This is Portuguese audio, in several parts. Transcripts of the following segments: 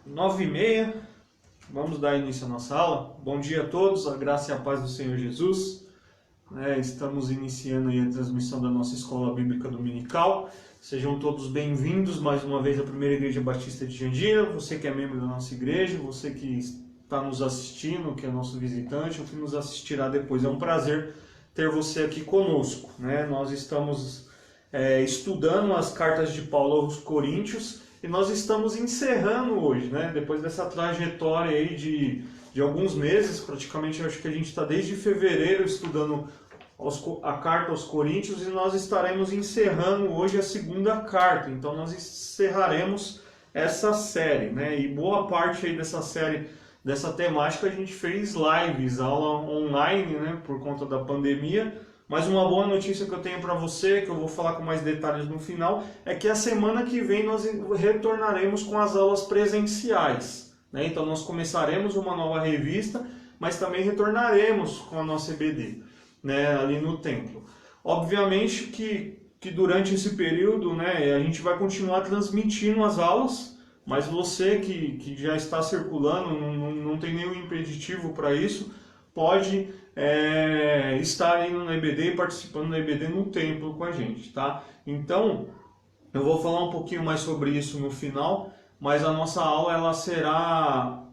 9h30, vamos dar início à nossa aula. Bom dia a todos, a graça e a paz do Senhor Jesus. Estamos iniciando aí a transmissão da nossa Escola Bíblica Dominical. Sejam todos bem-vindos mais uma vez à Primeira Igreja Batista de Jandira. Você que é membro da nossa igreja, você que está nos assistindo, que é nosso visitante, ou que nos assistirá depois. É um prazer ter você aqui conosco. Nós estamos estudando as cartas de Paulo aos Coríntios e nós estamos encerrando hoje, depois dessa trajetória aí de alguns meses, praticamente eu acho que a gente está desde fevereiro estudando a carta aos Coríntios e nós estaremos encerrando hoje a segunda carta. Então nós encerraremos essa série, e boa parte aí dessa série, dessa temática, a gente fez lives, aula online, por conta da pandemia. Mas uma boa notícia que eu tenho para você, que eu vou falar com mais detalhes no final, é que a semana que vem nós retornaremos com as aulas presenciais. Então nós começaremos uma nova revista, mas também retornaremos com a nossa EBD, ali no templo. Obviamente que durante esse período, a gente vai continuar transmitindo as aulas, mas você que já está circulando, não tem nenhum impeditivo para isso, pode estar indo na EBD e participando da EBD no templo com a gente, tá? Então, eu vou falar um pouquinho mais sobre isso no final, mas a nossa aula ela será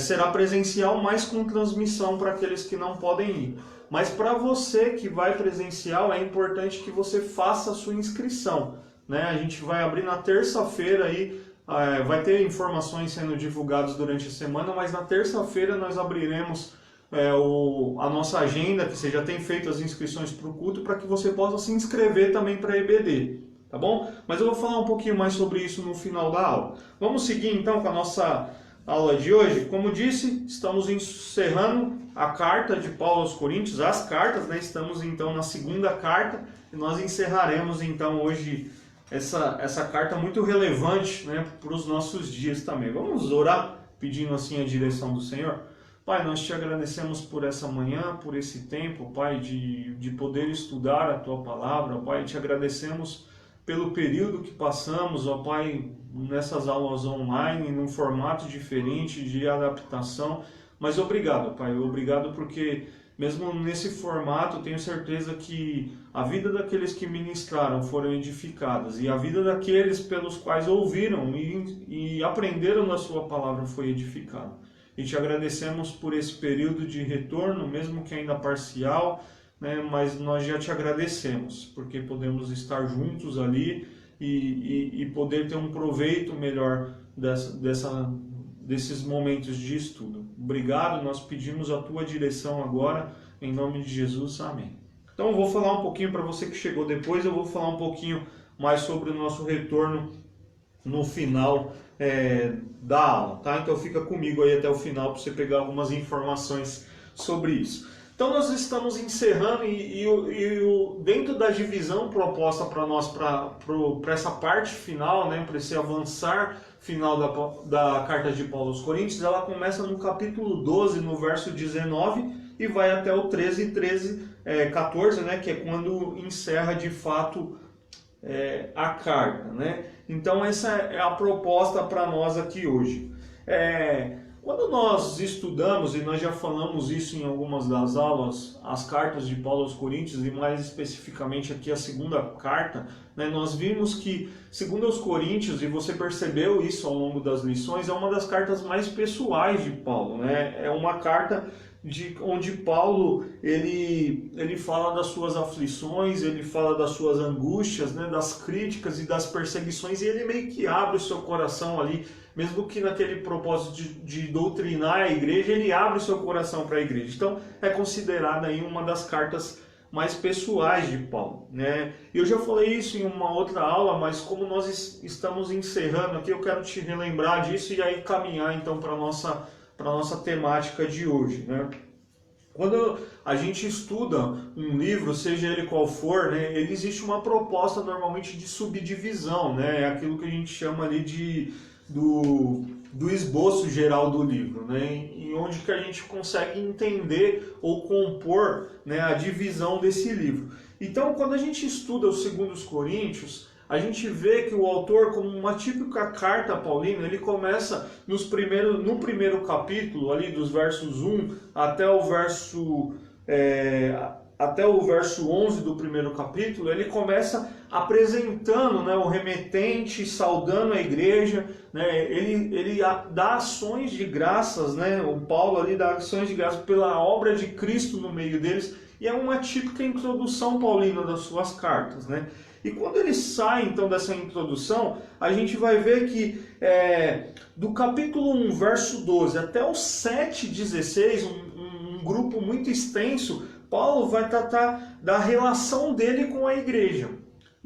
será presencial, mas com transmissão para aqueles que não podem ir. Mas para você que vai presencial, é importante que você faça a sua inscrição, A gente vai abrir na terça-feira aí, vai ter informações sendo divulgadas durante a semana, mas na terça-feira nós abriremos a nossa agenda, que você já tem feito as inscrições para o culto, para que você possa se inscrever também para a EBD, tá bom? Mas eu vou falar um pouquinho mais sobre isso no final da aula. Vamos seguir então com a nossa aula de hoje. Como disse, estamos encerrando a carta de Paulo aos Coríntios, as cartas, Estamos então na segunda carta e nós encerraremos então hoje essa carta muito relevante, para os nossos dias também. Vamos orar pedindo assim a direção do Senhor? Pai, nós te agradecemos por essa manhã, por esse tempo, Pai, de poder estudar a Tua Palavra. Pai, te agradecemos pelo período que passamos, ó Pai, nessas aulas online, num formato diferente de adaptação. Mas obrigado, Pai, obrigado porque mesmo nesse formato, tenho certeza que a vida daqueles que ministraram foram edificadas e a vida daqueles pelos quais ouviram e aprenderam da Sua Palavra foi edificada. E te agradecemos por esse período de retorno, mesmo que ainda parcial, mas nós já te agradecemos, porque podemos estar juntos ali e poder ter um proveito melhor desses momentos de estudo. Obrigado, nós pedimos a tua direção agora, em nome de Jesus, amém. Então eu vou falar um pouquinho, para você que chegou depois, eu vou falar um pouquinho mais sobre o nosso retorno no final da aula, tá? Então fica comigo aí até o final para você pegar algumas informações sobre isso. Então nós estamos encerrando e dentro da divisão proposta para nós, para essa parte final, para esse avançar final da carta de Paulo aos Coríntios, ela começa no capítulo 12, no verso 19 e vai até o 14, que é quando encerra de fato a carta, Então essa é a proposta para nós aqui hoje. Quando nós estudamos, e nós já falamos isso em algumas das aulas, as cartas de Paulo aos Coríntios, e mais especificamente aqui a segunda carta, nós vimos que, segundo aos Coríntios, e você percebeu isso ao longo das lições, é uma das cartas mais pessoais de Paulo, É uma carta onde Paulo ele fala das suas aflições, ele fala das suas angústias, das críticas e das perseguições, e ele meio que abre o seu coração ali, mesmo que naquele propósito de doutrinar a igreja, ele abre o seu coração para a igreja. Então é considerada aí uma das cartas mais pessoais de Paulo, Eu já falei isso em uma outra aula, mas como nós estamos encerrando aqui, eu quero te relembrar disso e aí caminhar então para a nossa temática de hoje, Quando a gente estuda um livro, seja ele qual for, ele existe uma proposta normalmente de subdivisão, É aquilo que a gente chama ali do esboço geral do livro, Em onde que a gente consegue entender ou compor, a divisão desse livro. Então, quando a gente estuda os 2 Coríntios, a gente vê que o autor, como uma típica carta paulina, ele começa no primeiro capítulo, ali dos versos 1 até o verso 11 do primeiro capítulo. Ele começa apresentando, né, o remetente, saudando a igreja, né, ele dá ações de graças, né, o Paulo ali dá ações de graças pela obra de Cristo no meio deles, e é uma típica introdução paulina das suas cartas, né. E quando ele sai então dessa introdução, a gente vai ver que do capítulo 1, verso 12 até o 7:16, um grupo muito extenso, Paulo vai tratar da relação dele com a igreja.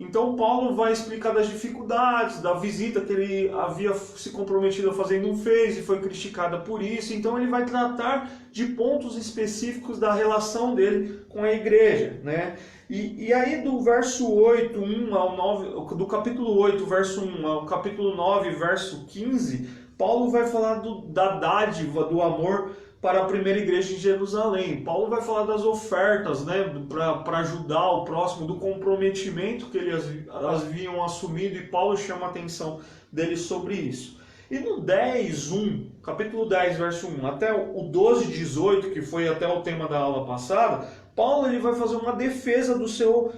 Então Paulo vai explicar das dificuldades, da visita que ele havia se comprometido a fazer e não fez e foi criticado por isso. Então ele vai tratar de pontos específicos da relação dele com a igreja, né? E aí do verso 8, 1 ao 9, do capítulo 8, verso 1 ao capítulo 9, verso 15, Paulo vai falar da dádiva, do amor para a primeira igreja em Jerusalém. Paulo vai falar das ofertas, né, para ajudar o próximo, do comprometimento que eles haviam assumido, e Paulo chama a atenção deles sobre isso. E no 10:1, capítulo 10, verso 1, até o 12:18, que foi até o tema da aula passada, Paulo ele vai fazer uma defesa do seu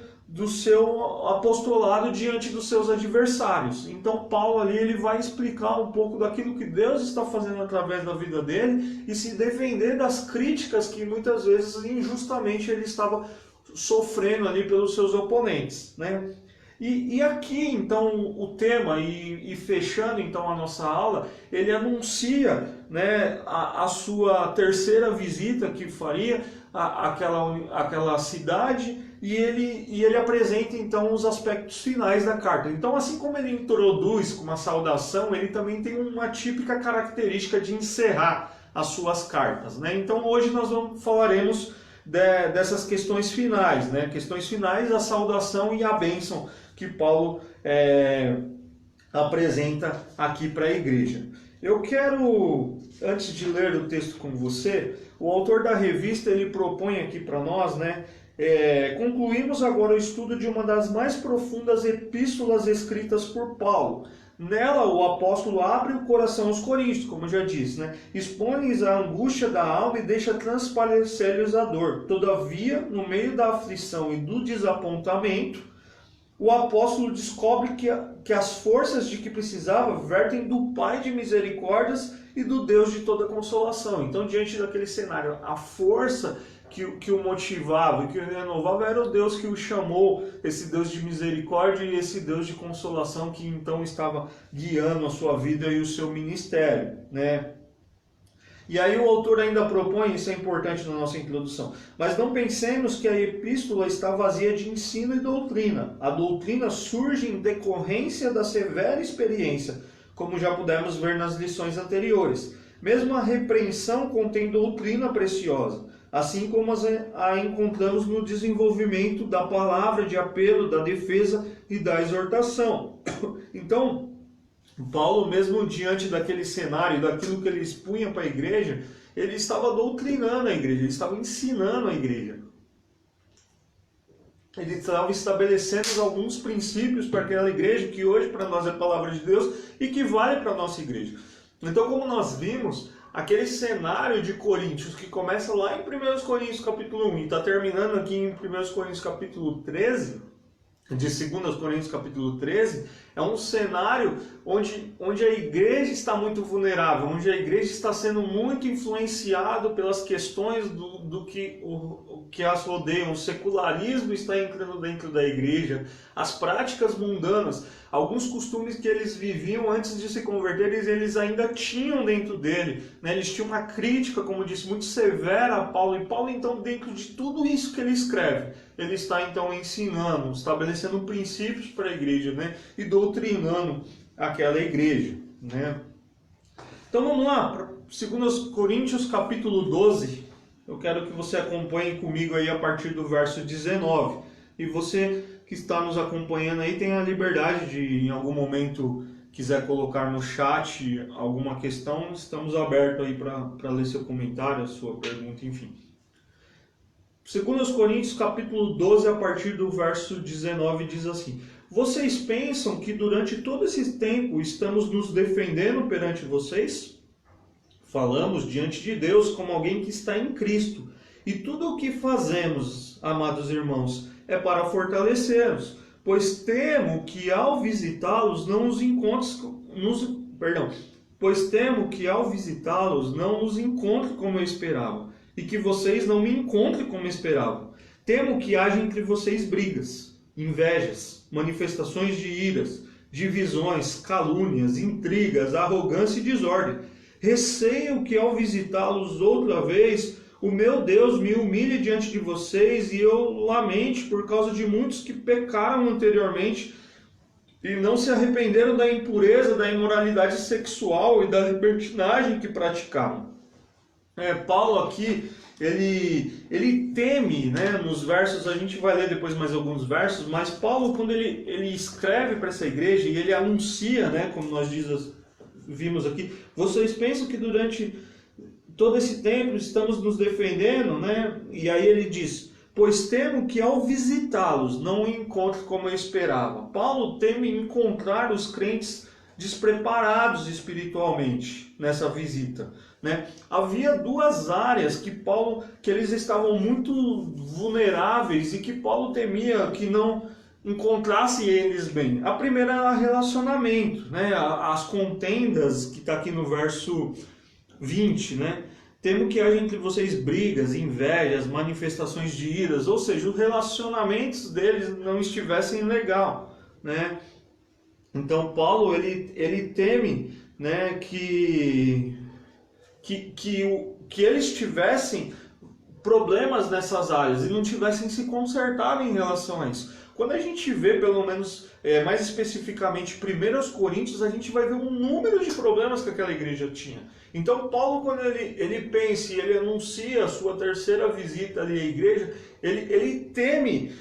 apostolado diante dos seus adversários. Então Paulo ali ele vai explicar um pouco daquilo que Deus está fazendo através da vida dele e se defender das críticas que muitas vezes injustamente ele estava sofrendo ali pelos seus oponentes, né? E aqui então o tema, e fechando então a nossa aula, ele anuncia, né, a sua terceira visita que faria àquela cidade, e ele apresenta então os aspectos finais da carta. Então, assim como ele introduz com uma saudação, ele também tem uma típica característica de encerrar as suas cartas, né? Então hoje nós falaremos dessas questões finais, né? Questões finais, a saudação e a bênção que Paulo apresenta aqui para a igreja. Eu quero, antes de ler o texto com você, o autor da revista ele propõe aqui para nós, né? Concluímos agora o estudo de uma das mais profundas epístolas escritas por Paulo. Nela, o apóstolo abre o coração aos coríntios, como já disse, né? Expõe-lhes a angústia da alma e deixa transparecer-lhes a dor. Todavia, no meio da aflição e do desapontamento, o apóstolo descobre que as forças de que precisava vertem do Pai de misericórdias e do Deus de toda consolação. Então, diante daquele cenário, a força que o motivava e que o renovava era o Deus que o chamou, esse Deus de misericórdia e esse Deus de consolação que então estava guiando a sua vida e o seu ministério, né? E aí o autor ainda propõe, isso é importante na nossa introdução, mas não pensemos que a epístola está vazia de ensino e doutrina. A doutrina surge em decorrência da severa experiência, como já pudemos ver nas lições anteriores. Mesmo a repreensão contém doutrina preciosa, assim como a encontramos no desenvolvimento da palavra de apelo, da defesa e da exortação. Então, Paulo, mesmo diante daquele cenário, daquilo que ele expunha para a igreja, ele estava doutrinando a igreja, ele estava ensinando a igreja. Ele estava estabelecendo alguns princípios para aquela igreja, que hoje para nós é a palavra de Deus e que vale para a nossa igreja. Então, como nós vimos, aquele cenário de Coríntios, que começa lá em 1 Coríntios capítulo 1 e está terminando aqui em 1 Coríntios capítulo 13, de 2 Coríntios capítulo 13, é um cenário onde a igreja está muito vulnerável, onde a igreja está sendo muito influenciada pelas questões do que as rodeiam. O secularismo está entrando dentro da igreja, as práticas mundanas, alguns costumes que eles viviam antes de se converter, eles ainda tinham dentro dele, né? Eles tinham uma crítica, como disse, muito severa a Paulo, e Paulo então, dentro de tudo isso que ele escreve, ele está então ensinando, estabelecendo princípios para a igreja, né? E doutrinando aquela igreja, né? Então vamos lá, para 2 Coríntios capítulo 12, eu quero que você acompanhe comigo aí a partir do verso 19, e você que está nos acompanhando aí tem a liberdade de, em algum momento, quiser colocar no chat alguma questão, estamos abertos aí para ler seu comentário, a sua pergunta, enfim. 2 Coríntios capítulo 12, a partir do verso 19, diz assim: vocês pensam que durante todo esse tempo estamos nos defendendo perante vocês? Falamos diante de Deus como alguém que está em Cristo. E tudo o que fazemos, amados irmãos, é para fortalecê-los, pois temo que ao visitá-los não os encontre como eu esperava, e que vocês não me encontrem como esperavam. Temo que haja entre vocês brigas, invejas, manifestações de iras, divisões, calúnias, intrigas, arrogância e desordem. Receio que ao visitá-los outra vez, o meu Deus me humilhe diante de vocês e eu lamente por causa de muitos que pecaram anteriormente e não se arrependeram da impureza, da imoralidade sexual e da libertinagem que praticaram. Paulo aqui, ele teme, né, nos versos, a gente vai ler depois mais alguns versos, mas Paulo, quando ele escreve para essa igreja e ele anuncia, né, como nós vimos aqui, vocês pensam que durante todo esse tempo estamos nos defendendo, né? E aí ele diz, pois temo que ao visitá-los não o encontre como eu esperava. Paulo teme encontrar os crentes despreparados espiritualmente nessa visita, né? Havia duas áreas que eles estavam muito vulneráveis e que Paulo temia que não encontrasse eles bem. A primeira era relacionamento, né? As contendas, que está aqui no verso 20, né? Temo que haja entre vocês brigas, invejas, manifestações de iras, ou seja, os relacionamentos deles não estivessem legal, né? Então Paulo ele teme, né, que eles tivessem problemas nessas áreas e não tivessem se consertado em relação a isso. Quando a gente vê, pelo menos, mais especificamente 1 Coríntios, a gente vai ver um número de problemas que aquela igreja tinha. Então Paulo, quando ele pensa e ele anuncia a sua terceira visita ali à igreja, ele teme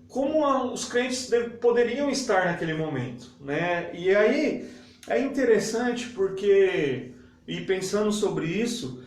como os crentes poderiam estar naquele momento, né? E aí é interessante porque, e pensando sobre isso,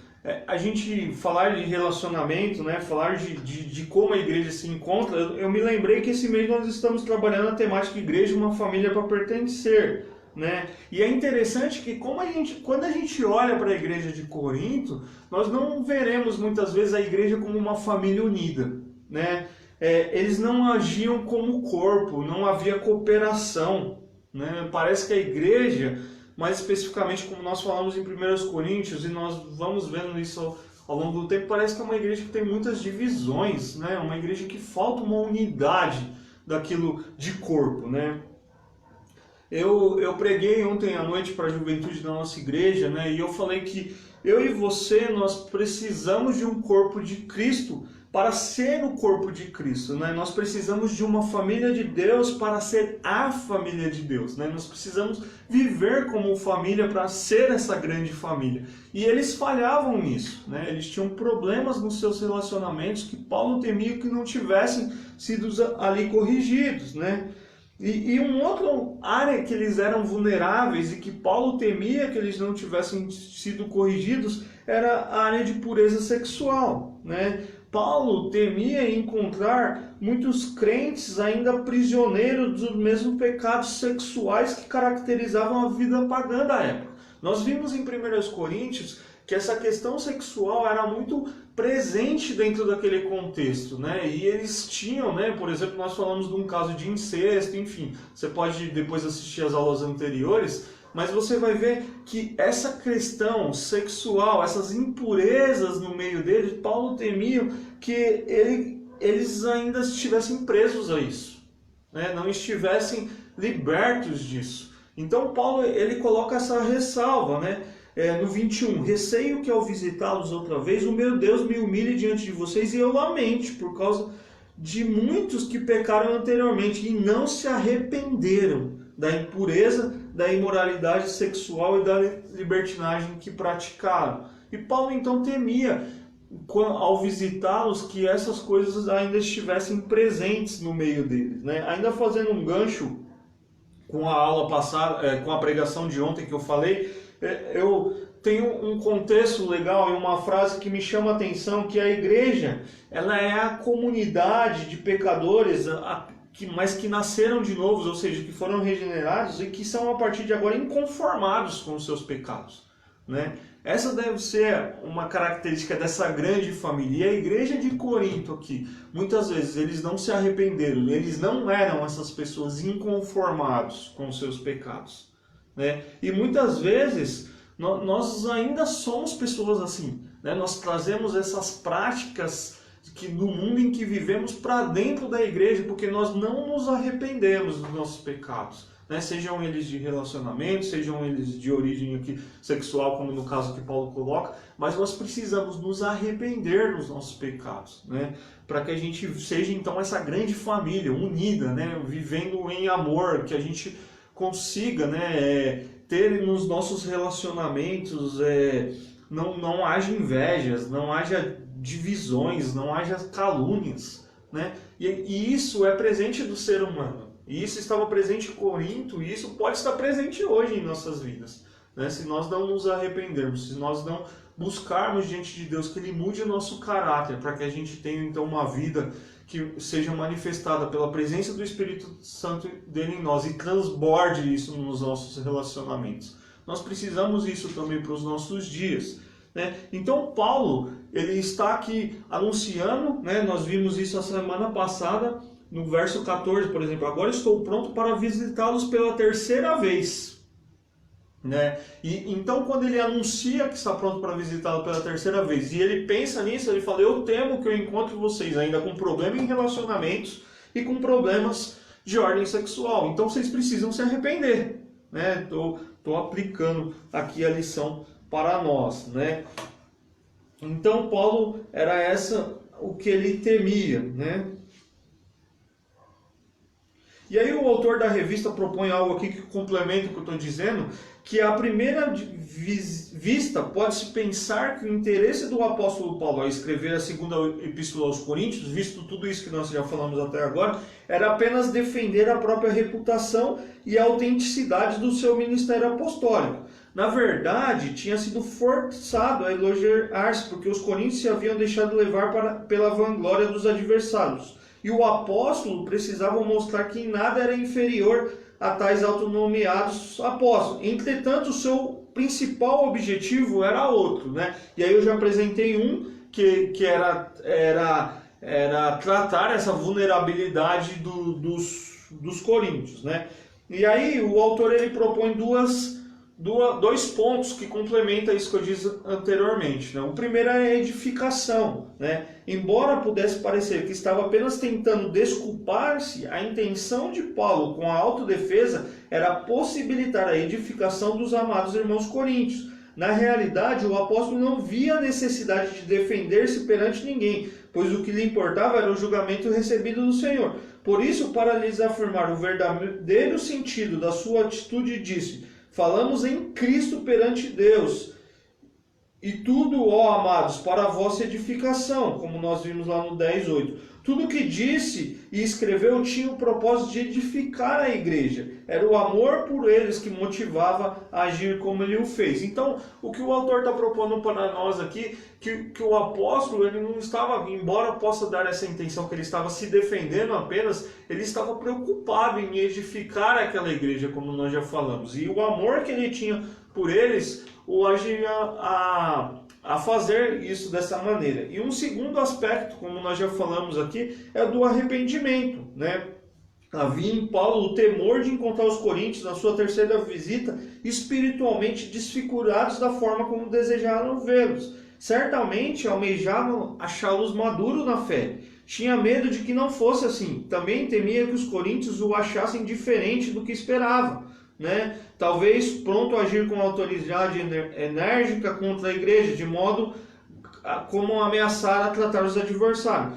a gente falar de relacionamento, né? Falar de como a igreja se encontra, eu me lembrei que esse mês nós estamos trabalhando a temática igreja, uma família para pertencer, né? E é interessante que quando a gente olha para a igreja de Corinto, nós não veremos muitas vezes a igreja como uma família unida, né? Eles não agiam como corpo, não havia cooperação, né? Parece que a igreja, mais especificamente como nós falamos em 1 Coríntios, e nós vamos vendo isso ao longo do tempo, parece que é uma igreja que tem muitas divisões, né? Uma igreja que falta uma unidade daquilo de corpo, né? Eu preguei ontem à noite para a juventude da nossa igreja, né? E eu falei que eu e você, nós precisamos de um corpo de Cristo para ser o corpo de Cristo, né? Nós precisamos de uma família de Deus para ser a família de Deus, né? Nós precisamos viver como família para ser essa grande família. E eles falhavam nisso, né? Eles tinham problemas nos seus relacionamentos que Paulo temia que não tivessem sido ali corrigidos, né? E uma outra área que eles eram vulneráveis e que Paulo temia que eles não tivessem sido corrigidos era a área de pureza sexual, né? Paulo temia encontrar muitos crentes ainda prisioneiros dos mesmos pecados sexuais que caracterizavam a vida pagã da época. Nós vimos em 1 Coríntios que essa questão sexual era muito presente dentro daquele contexto, né? E eles tinham, né? Por exemplo, nós falamos de um caso de incesto, enfim. Você pode depois assistir as aulas anteriores, mas você vai ver que essa questão sexual, essas impurezas no meio deles, Paulo temia que eles ainda estivessem presos a isso, né? Não estivessem libertos disso. Então Paulo ele coloca essa ressalva, né? No 21, receio que ao visitá-los outra vez, o meu Deus me humilhe diante de vocês e eu lamente por causa de muitos que pecaram anteriormente e não se arrependeram da impureza, da imoralidade sexual e da libertinagem que praticaram. E Paulo então temia, ao visitá-los, que essas coisas ainda estivessem presentes no meio deles, né? Ainda fazendo um gancho com a aula passada, com a pregação de ontem que eu falei, eu tenho um contexto legal e uma frase que me chama a atenção, que a igreja ela é a comunidade de pecadores mas que nasceram de novo, ou seja, que foram regenerados e que são a partir de agora inconformados com os seus pecados, né? Essa deve ser uma característica dessa grande família. E a igreja de Corinto aqui, muitas vezes eles não se arrependeram, eles não eram essas pessoas inconformados com os seus pecados, né? E muitas vezes nós ainda somos pessoas assim, né? Nós trazemos essas práticas que do mundo em que vivemos para dentro da igreja, porque nós não nos arrependemos dos nossos pecados, né? Sejam eles de relacionamento, sejam eles de origem aqui sexual, como no caso que Paulo coloca, mas nós precisamos nos arrepender dos nossos pecados, né? Para que a gente seja então essa grande família unida, né? Vivendo em amor, que a gente consiga, né? Ter nos nossos relacionamentos, não haja invejas, não haja divisões, não haja calúnias, né? E isso é presente do ser humano. E isso estava presente em Corinto, e isso pode estar presente hoje em nossas vidas, né? Se nós não nos arrependermos, se nós não buscarmos diante de Deus que Ele mude o nosso caráter, para que a gente tenha então uma vida que seja manifestada pela presença do Espírito Santo dele em nós e transborde isso nos nossos relacionamentos. Nós precisamos isso também para os nossos dias, né? Então Paulo, ele está aqui anunciando, né? Nós vimos isso a semana passada, no verso 14, por exemplo: agora estou pronto para visitá-los pela terceira vez, né? E então, quando ele anuncia que está pronto para visitá-lo pela terceira vez, e ele pensa nisso, ele fala: eu temo que eu encontre vocês ainda com problemas em relacionamentos e com problemas de ordem sexual, então vocês precisam se arrepender, né? Estou aplicando aqui a lição para nós, né? Então Paulo era o que ele temia, né? E aí o autor da revista propõe algo aqui que complementa o que eu estou dizendo, que à primeira vista pode-se pensar que o interesse do apóstolo Paulo ao escrever a segunda epístola aos Coríntios, visto tudo isso que nós já falamos até agora, era apenas defender a própria reputação e a autenticidade do seu ministério apostólico. Na verdade, tinha sido forçado a elogiar-se, porque os coríntios se haviam deixado levar pela vanglória dos adversários. E o apóstolo precisava mostrar que em nada era inferior a tais autonomeados apóstolos. Entretanto, o seu principal objetivo era outro, né? E aí eu já apresentei um que era tratar essa vulnerabilidade dos coríntios, né? E aí o autor ele propõe dois pontos que complementam isso que eu disse anteriormente, né? O primeiro é a edificação, né? Embora pudesse parecer que estava apenas tentando desculpar-se, a intenção de Paulo com a autodefesa era possibilitar a edificação dos amados irmãos coríntios. Na realidade, o apóstolo não via a necessidade de defender-se perante ninguém, pois o que lhe importava era o julgamento recebido do Senhor. Por isso, para lhes afirmar o verdadeiro sentido da sua atitude, disse: falamos em Cristo perante Deus, e tudo, ó amados, para a vossa edificação, como nós vimos lá no 10:8. Tudo o que disse e escreveu tinha o propósito de edificar a igreja. Era o amor por eles que motivava a agir como ele o fez. Então, o que o autor está propondo para nós aqui, que o apóstolo, ele não estava, embora possa dar essa intenção que ele estava se defendendo apenas, ele estava preocupado em edificar aquela igreja, como nós já falamos. E o amor que ele tinha por eles o agia a fazer isso dessa maneira. E um segundo aspecto, como nós já falamos aqui, é do arrependimento, né? Havia em Paulo o temor de encontrar os coríntios na sua terceira visita espiritualmente desfigurados da forma como desejaram vê-los. Certamente almejavam achá-los maduros na fé. Tinha medo de que não fosse assim. Também temia que os coríntios o achassem diferente do que esperavam, né? Talvez pronto a agir com autoridade enérgica contra a igreja, de modo como ameaçar a tratar os adversários.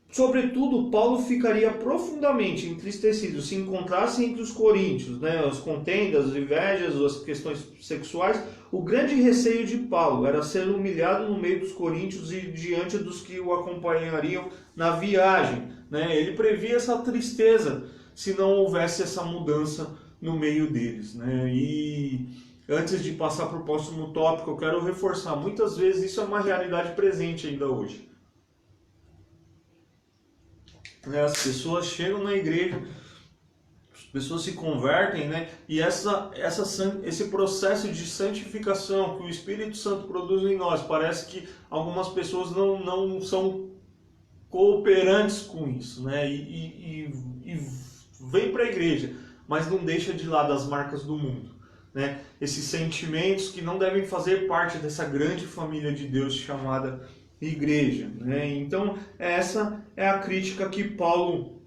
Sobretudo, Paulo ficaria profundamente entristecido se encontrasse entre os coríntios, né, as contendas, as invejas, as questões sexuais. O grande receio de Paulo era ser humilhado no meio dos coríntios e diante dos que o acompanhariam na viagem, né? Ele previa essa tristeza se não houvesse essa mudança no meio deles, né? E antes de passar para o próximo tópico, eu quero reforçar, muitas vezes isso é uma realidade presente ainda hoje. né? As pessoas chegam na igreja, as pessoas se convertem, né? E esse processo de santificação que o Espírito Santo produz em nós, parece que algumas pessoas não são cooperantes com isso, né? E vem para a igreja, mas não deixa de lado as marcas do mundo, né? Esses sentimentos que não devem fazer parte dessa grande família de Deus chamada igreja, né? Então essa é a crítica que Paulo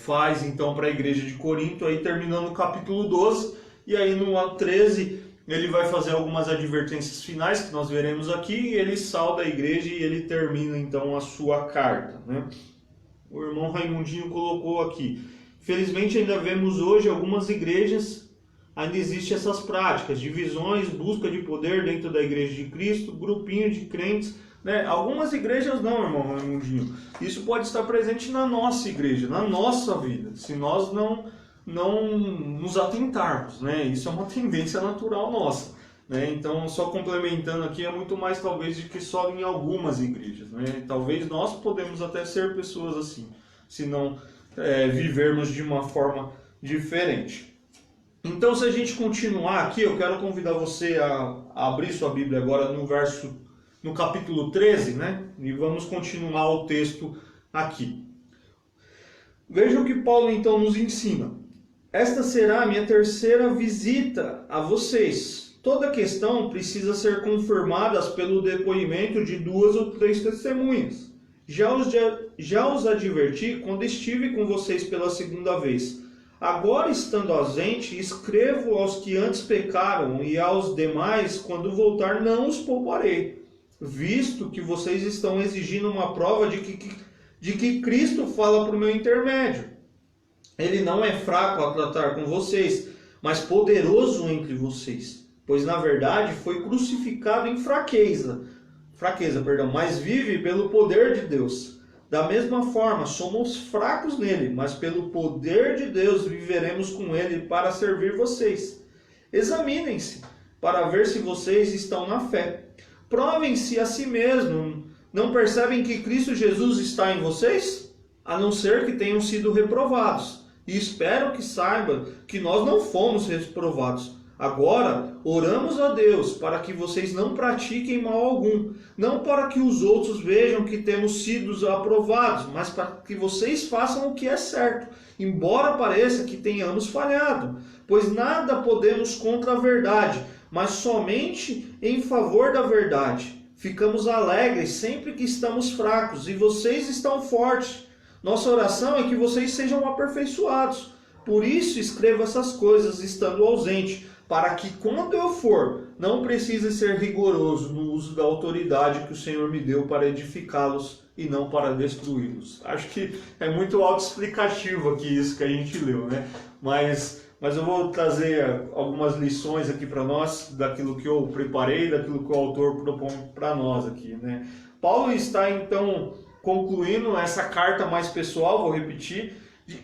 faz então para a igreja de Corinto, aí terminando o capítulo 12, e aí no 13 ele vai fazer algumas advertências finais que nós veremos aqui, e ele sauda a igreja e ele termina então a sua carta, né? O irmão Raimundinho colocou aqui: felizmente ainda vemos hoje algumas igrejas, ainda existem essas práticas, divisões, busca de poder dentro da igreja de Cristo, grupinho de crentes, né? Algumas igrejas não, irmão Raimundinho. Isso pode estar presente na nossa igreja, na nossa vida, se nós não nos atentarmos, né? Isso é uma tendência natural nossa, né? Então, só complementando aqui, é muito mais talvez do que só em algumas igrejas, né? Talvez nós podemos até ser pessoas assim, se não vivermos de uma forma diferente. Então, se a gente continuar aqui, eu quero convidar você a abrir sua Bíblia agora no capítulo 13, né? E vamos continuar o texto aqui. Veja o que Paulo então nos ensina. Esta será a minha terceira visita a vocês. Toda questão precisa ser confirmada pelo depoimento de 2 ou 3 testemunhas. Já os adverti quando estive com vocês pela segunda vez. Agora, estando ausente, escrevo aos que antes pecaram, e aos demais, quando voltar, não os pouparei, visto que vocês estão exigindo uma prova de que Cristo fala por meu intermédio. Ele não é fraco a tratar com vocês, mas poderoso entre vocês, pois na verdade foi crucificado em fraqueza, mas vive pelo poder de Deus. Da mesma forma, somos fracos nele, mas pelo poder de Deus viveremos com ele para servir vocês. Examinem-se para ver se vocês estão na fé. Provem-se a si mesmos. Não percebem que Cristo Jesus está em vocês? A não ser que tenham sido reprovados. E espero que saibam que nós não fomos reprovados. Agora, oramos a Deus para que vocês não pratiquem mal algum, não para que os outros vejam que temos sido aprovados, mas para que vocês façam o que é certo, embora pareça que tenhamos falhado. Pois nada podemos contra a verdade, mas somente em favor da verdade. Ficamos alegres sempre que estamos fracos e vocês estão fortes. Nossa oração é que vocês sejam aperfeiçoados. Por isso escrevo essas coisas estando ausente, para que quando eu for, não precise ser rigoroso no uso da autoridade que o Senhor me deu para edificá-los e não para destruí-los. Acho que é muito autoexplicativo aqui isso que a gente leu, né? Mas eu vou trazer algumas lições aqui para nós, daquilo que eu preparei, daquilo que o autor propõe para nós aqui, né? Paulo está então concluindo essa carta mais pessoal, vou repetir,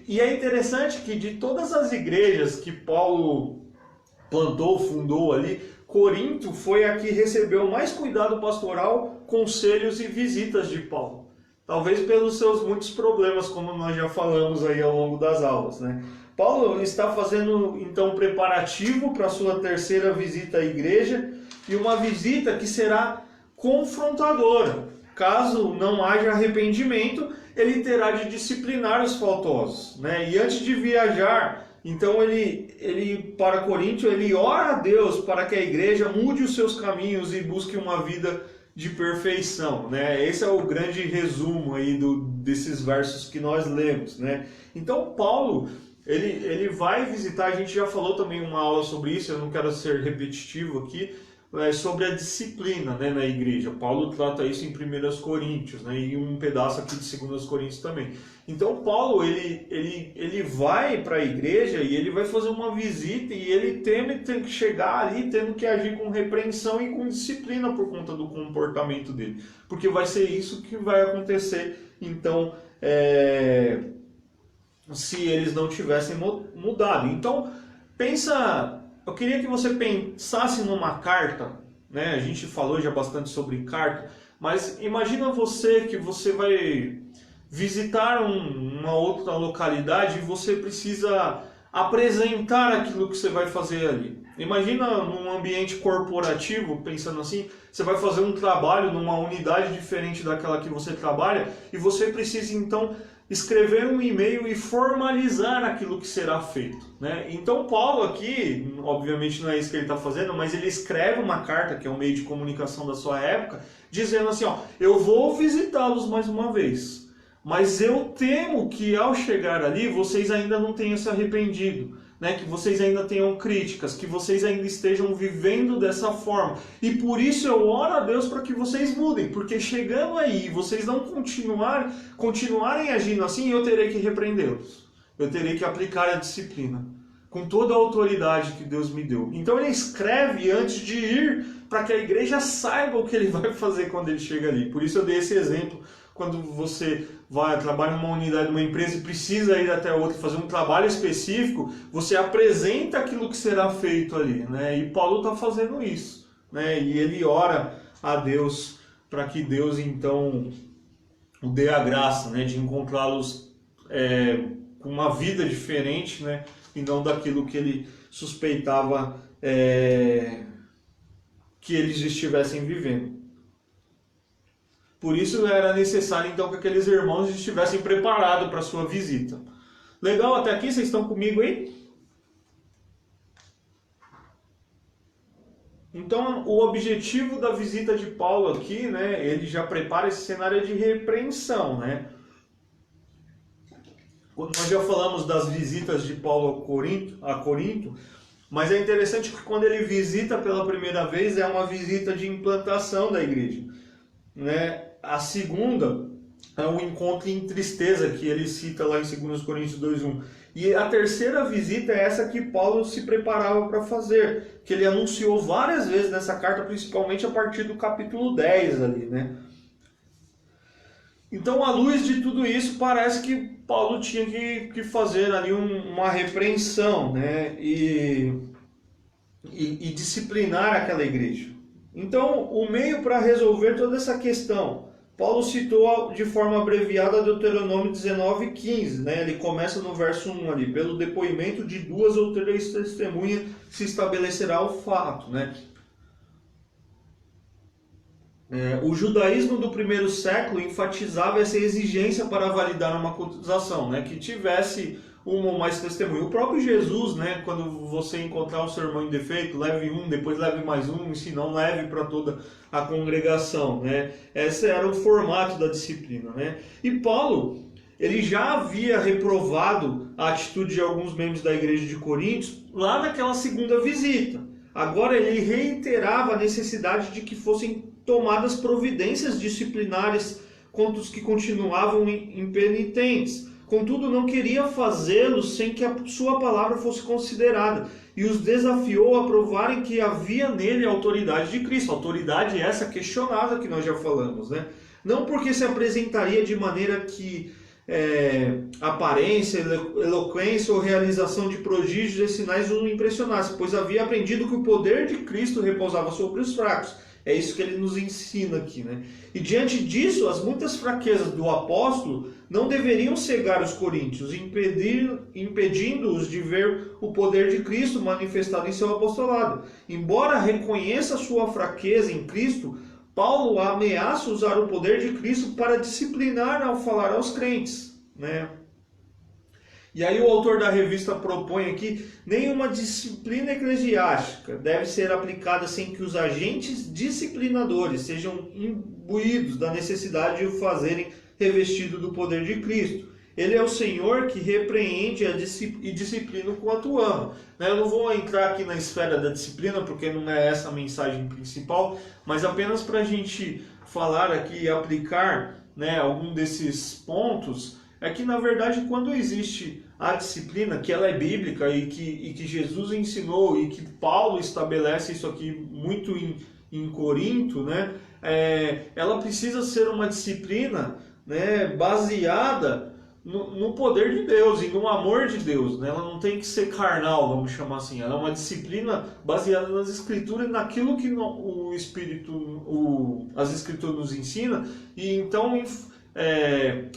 e é interessante que de todas as igrejas que Paulo plantou, fundou ali, Corinto foi a que recebeu mais cuidado pastoral, conselhos e visitas de Paulo. Talvez pelos seus muitos problemas, como nós já falamos aí ao longo das aulas, né? Paulo está fazendo então preparativo para a sua terceira visita à igreja, e uma visita que será confrontadora. Caso não haja arrependimento, ele terá de disciplinar os faltosos, né? E antes de viajar, então ele para Corinto, ele ora a Deus para que a igreja mude os seus caminhos e busque uma vida de perfeição, né? Esse é o grande resumo aí desses versos que nós lemos, né? Então Paulo, ele vai visitar, a gente já falou também uma aula sobre isso, eu não quero ser repetitivo aqui, sobre a disciplina, né, na igreja. Paulo trata isso em 1 Coríntios, né, e um pedaço aqui de 2 Coríntios também. Então Paulo ele vai para a igreja e ele vai fazer uma visita, e ele tem que chegar ali tendo que agir com repreensão e com disciplina por conta do comportamento dele, porque vai ser isso que vai acontecer então se eles não tivessem mudado. Então eu queria que você pensasse numa carta, né? A gente falou já bastante sobre carta, mas imagina que você vai visitar uma outra localidade e você precisa apresentar aquilo que você vai fazer ali. Imagina num ambiente corporativo, pensando assim, você vai fazer um trabalho numa unidade diferente daquela que você trabalha e você precisa então escrever um e-mail e formalizar aquilo que será feito, né? Então Paulo aqui, obviamente não é isso que ele está fazendo, mas ele escreve uma carta, que é um meio de comunicação da sua época, dizendo assim, ó, eu vou visitá-los mais uma vez, mas eu temo que ao chegar ali vocês ainda não tenham se arrependido, né? Que vocês ainda tenham críticas, que vocês ainda estejam vivendo dessa forma. E por isso eu oro a Deus para que vocês mudem, porque chegando aí vocês não continuarem agindo assim, eu terei que repreendê-los. Eu terei que aplicar a disciplina, com toda a autoridade que Deus me deu. Então ele escreve antes de ir, para que a igreja saiba o que ele vai fazer quando ele chega ali. Por isso eu dei esse exemplo. Quando você trabalha numa unidade, numa empresa e precisa ir até outra fazer um trabalho específico, você apresenta aquilo que será feito ali, né? E Paulo está fazendo isso, né? E ele ora a Deus para que Deus então o dê a graça, né? De encontrá-los com uma vida diferente, né? E não daquilo que ele suspeitava que eles estivessem vivendo. Por isso era necessário então que aqueles irmãos estivessem preparados para a sua visita. Legal até aqui? Vocês estão comigo aí? Então o objetivo da visita de Paulo aqui, né, ele já prepara esse cenário de repreensão, né? Nós já falamos das visitas de Paulo a Corinto, mas é interessante que quando ele visita pela primeira vez é uma visita de implantação da igreja, né? A segunda é um encontro em tristeza, que ele cita lá em 2 Coríntios 2:1. E a terceira visita é essa que Paulo se preparava para fazer, que ele anunciou várias vezes nessa carta, principalmente a partir do capítulo 10 ali, né? Então, à luz de tudo isso, parece que Paulo tinha que fazer ali uma repreensão, né? E disciplinar aquela igreja. Então, o meio para resolver toda essa questão, Paulo citou de forma abreviada Deuteronômio 19:15, né? Ele começa no verso 1 ali, pelo depoimento de 2 ou 3 testemunhas se estabelecerá o fato, né? O judaísmo do primeiro século enfatizava essa exigência para validar uma acusação, né? Que tivesse uma ou mais testemunhas. O próprio Jesus, né, quando você encontrar um seu irmão em defeito, leve um, depois leve mais um, e se não, leve para toda a congregação, né? Esse era o formato da disciplina, né? E Paulo, ele já havia reprovado a atitude de alguns membros da igreja de Coríntios lá naquela segunda visita. Agora ele reiterava a necessidade de que fossem tomadas providências disciplinares contra os que continuavam impenitentes. Contudo, não queria fazê-los sem que a sua palavra fosse considerada, e os desafiou a provarem que havia nele a autoridade de Cristo. Autoridade essa questionada que nós já falamos, né? Não porque se apresentaria de maneira que aparência, eloquência ou realização de prodígios e sinais o impressionasse, pois havia aprendido que o poder de Cristo repousava sobre os fracos. É isso que ele nos ensina aqui, né? E diante disso, as muitas fraquezas do apóstolo não deveriam cegar os coríntios, impedindo-os de ver o poder de Cristo manifestado em seu apostolado. Embora reconheça sua fraqueza em Cristo, Paulo ameaça usar o poder de Cristo para disciplinar ao falar aos crentes, né? E aí o autor da revista propõe aqui: nenhuma disciplina eclesiástica deve ser aplicada sem que os agentes disciplinadores sejam imbuídos da necessidade de o fazerem revestido do poder de Cristo. Ele é o Senhor que repreende e disciplina enquanto ama. Eu não vou entrar aqui na esfera da disciplina, porque não é essa a mensagem principal, mas apenas para a gente falar aqui e aplicar, né, algum desses pontos. É que, na verdade, quando existe a disciplina, que ela é bíblica e que Jesus ensinou e que Paulo estabelece isso aqui muito em Corinto, né, ela precisa ser uma disciplina, né, baseada no poder de Deus e no amor de Deus, né? Ela não tem que ser carnal, vamos chamar assim. Ela é uma disciplina baseada nas Escrituras e naquilo que o Espírito, as Escrituras nos ensina. E então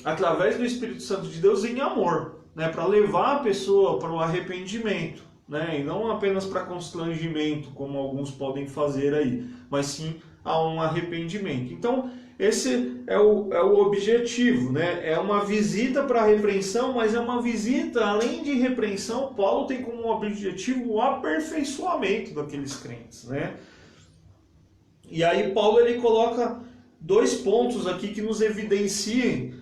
através do Espírito Santo de Deus em amor, né? Para levar a pessoa para o arrependimento, né? E não apenas para constrangimento, como alguns podem fazer aí, mas sim a um arrependimento. Então, esse é o objetivo, né? É uma visita para a repreensão, mas é uma visita, além de repreensão, Paulo tem como objetivo o aperfeiçoamento daqueles crentes, né? E aí Paulo ele coloca 2 pontos aqui que nos evidenciam,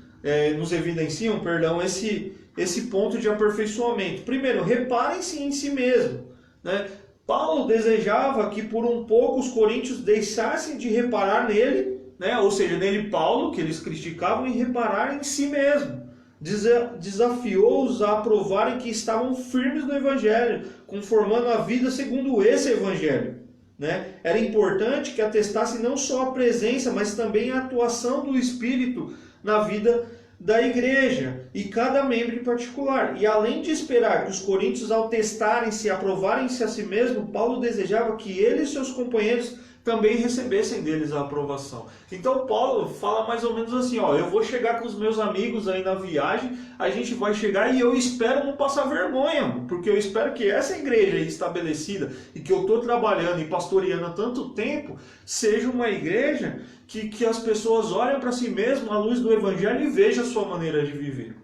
esse ponto de aperfeiçoamento. Primeiro, reparem-se em si mesmo, né? Paulo desejava que por um pouco os coríntios deixassem de reparar nele, né? Ou seja, nele Paulo, que eles criticavam, e reparar em si mesmo. Desafiou-os a provarem que estavam firmes no Evangelho, conformando a vida segundo esse Evangelho, né? Era importante que atestassem não só a presença, mas também a atuação do Espírito na vida da igreja e cada membro em particular. E além de esperar que os coríntios, ao testarem-se e aprovarem-se a si mesmo, Paulo desejava que ele e seus companheiros também recebessem deles a aprovação. Então Paulo fala mais ou menos assim, ó, eu vou chegar com os meus amigos aí na viagem, a gente vai chegar e eu espero não passar vergonha, porque eu espero que essa igreja aí estabelecida e que eu estou trabalhando e pastoreando há tanto tempo, seja uma igreja que as pessoas olhem para si mesmas à luz do Evangelho e vejam a sua maneira de viver,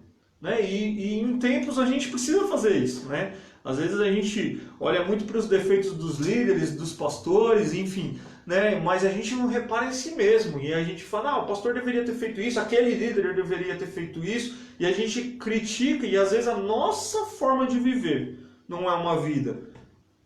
né? E em tempos a gente precisa fazer isso, né? Às vezes a gente olha muito para os defeitos dos líderes, dos pastores, enfim, né? Mas a gente não repara em si mesmo. E a gente fala, o pastor deveria ter feito isso, aquele líder deveria ter feito isso. E a gente critica, e às vezes a nossa forma de viver não é uma vida